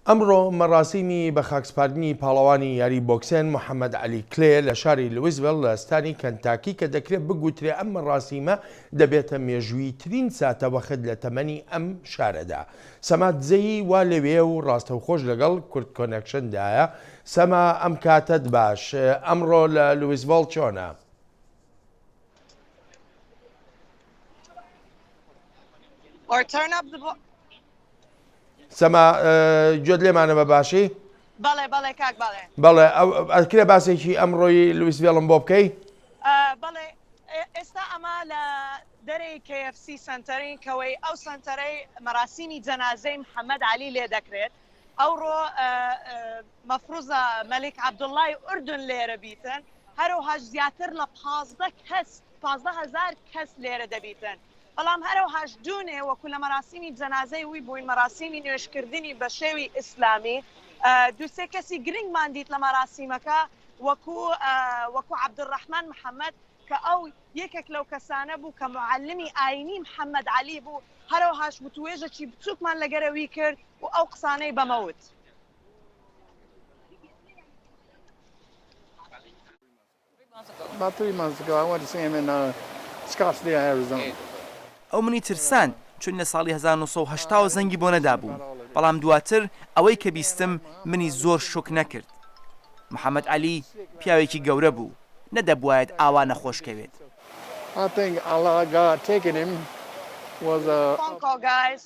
ئەمڕۆ مەراسیمی بەخاکسپاردنی پاڵەوانی یاری بۆکسێن محەمەد عەلی کلای لە شاری لویسڤیل لە ئەستانی کەنتاکی کە دەکرێت بگوترێ ئەم مەراسیمە دەبێتە مێژوویترین ساتە وەخت لە تەمەنی ئەم شارەدا. سەما دزەیی وا لەوێ و ڕاستەوخۆش لەگەڵ کورد کۆنێکشندایە. سەما ئەم کاتت باش، ئەمڕۆ لە لویسڤیل چۆنە؟ سەما گوێت لێمانە بە باشی؟ بەڵێ بەڵێ کاک بەڵێ. بەڵێ ئەکرێ باسێکی ئەمڕۆی لویسڤیلم بۆ بکەی؟ بەڵێ ئێستا ئەمە لە دەرەی KFC سنتەرین کەوەی ئەو سنتەرەی مەراسیمی جەنازەی محەمەد عەلی لێ دەکرێت. ئەوڕۆ مەفروزە مەلیک عەبدوڵڵای ئوردن لێرە بیتن، هەروەها زیاتر لە 15,000 کەس لێرە دەبیتن. بەڵام هەروەهاش دوونێ وەکو لە مەراسیمی جەنازەی وی بووین مەراسیمی نوێژکردنی بە شێوی ئیسلامی دووسێ کەسی گرنگمان دیت لە مەراسیمەکە وەکو عەبدوڕەحمان محەمەد کە ئەو یەکێک لەو کەسانە بوو کە معەلمی ئاینی محەمەد عەلی بوو، هەروەهاش وتوێژەکی بچووکمان لەگەرەوی کرد و ئەو قسانەی بەمەوت. About 3 months ago, I went to see him in Scottsdale, Arizona. ئەو منی ترساند چون لە ساڵی 1970 زەنگی بۆ نەدابووم، بەڵام دواتر ئەوەی کە بیستم منی زۆر شوک نەکرد. محەمەد عەلی پیاوێکی گەورە بوو، نەدەبوایەت ئاوا نەخۆشکەوێت. I think Allah, God taking him was a... Phone call, guys.